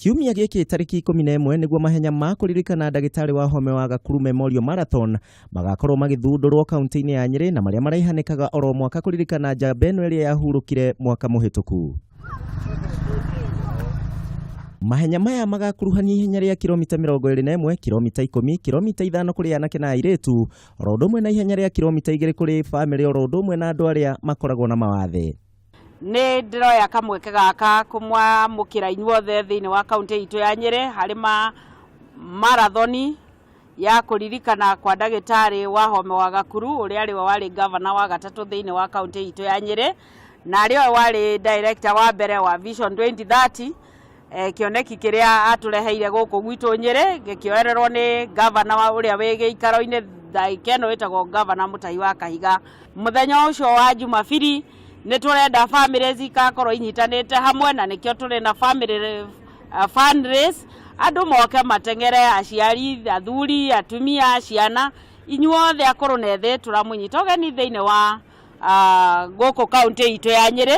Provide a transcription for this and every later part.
Kiumia giki tariki 11 niguo mahenya ma kuririkana ndagitari Wahome Gakuru Memorial Marathon magakorwo magithundurwo kaunti-ini ya Nyeri na maria maraihanikaga oro mwaka kuririkana njamba eno iria yahurukire mwaka muhituku. Mahenya maya magakuruhania ihenya ria kilomita 21, kilomita 10, kilomita 5 kuri anake na airetu, oro ndumwe na ihenya ria kilomita 2 kuri family, oro ndumwe na andu aria makoragwo na mawathe. Nĩ ndiroya kamweke gaka kumwamũkĩra inyuothe thĩinĩ wa kaunti itũ ya Nyeri harĩ marathoni ya kuririkana kwa ndagitari Wahome Gakuru ũrĩa arĩ wari ngavana wa gatatũ thĩinĩ wa kaunti itũ ya Nyeri na arĩ wari director wa mbere wa Vision 2030. Kĩoneki kĩrĩa atũreheire gũkũ gwitũ Nyeri gĩkĩoererwo nĩ ngavana ũrĩa wĩ gĩikaro-inĩ ndagĩka ĩno ĩtagwo ngavana Mũtahi wa Kahiga. Mũthenya ũcio wa Jumabiri nĩ tũrenda families ikakorwo inyitanĩte hamwe na nĩkĩo tũrĩ na family fundraise, andũ moke mateng'ere, aciari, athuri, atumia, ciana, inyuothe akũrũ na ethĩ tũramũnyita ũgeni thĩinĩ wa gũkũ kaunti itũ ya Nyeri.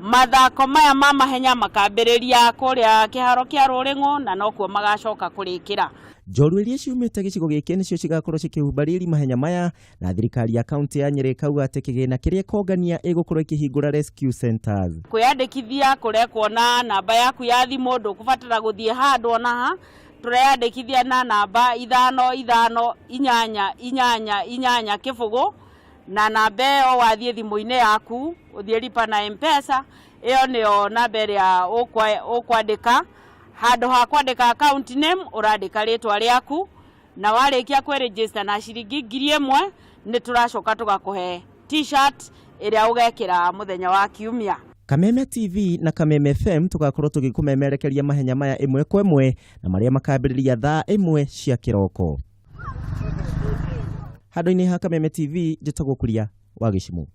Mathako maya ma mahenya makambĩrĩria kũrĩa kĩhaaro kĩa Ruring'u na nokuo magacoka kũrĩkĩra. Njorua iria ciumĩte gicigo gĩkĩ nĩcio cigakorwo cikĩhumbarĩri mahenya maya, na thirikari ya kaunti ya Nyeri kauga atĩ kĩgĩna kĩrĩa kongania ĩgũkorwo ikĩhingũra rescue centers. Kwĩyandĩkithia kũrekwo na namba yaku ya thimũ, ndũkũbatara gũthiĩ handũ ona ha. Tũreyandĩkithia na namba 5588 kĩbũgũ, na namba ĩyo wathiĩ thimũ-inĩ yaku ũthiĩ lipa na M-Pesa, ĩyo nĩyo namba ĩrĩa ũkwandĩka. Handũ ha kwandĩka account name ũrandĩka rĩtwa rĩaku, na warĩkia kwĩregister na ciringi 1000 nĩ tũracoka tũgakũhe t-shirt ĩrĩa ũgekĩra mũthenya wa kiumia. Kameme TV na Kameme FM tugakorwo tũgĩkũmemerekeria mahenya maya ĩmwe kwa ĩmwe na marĩa makambĩrĩria thaa 1 cia kĩroko. Handũ-inĩ ha Kameme TV njĩtagwo Kuria wa gicigo.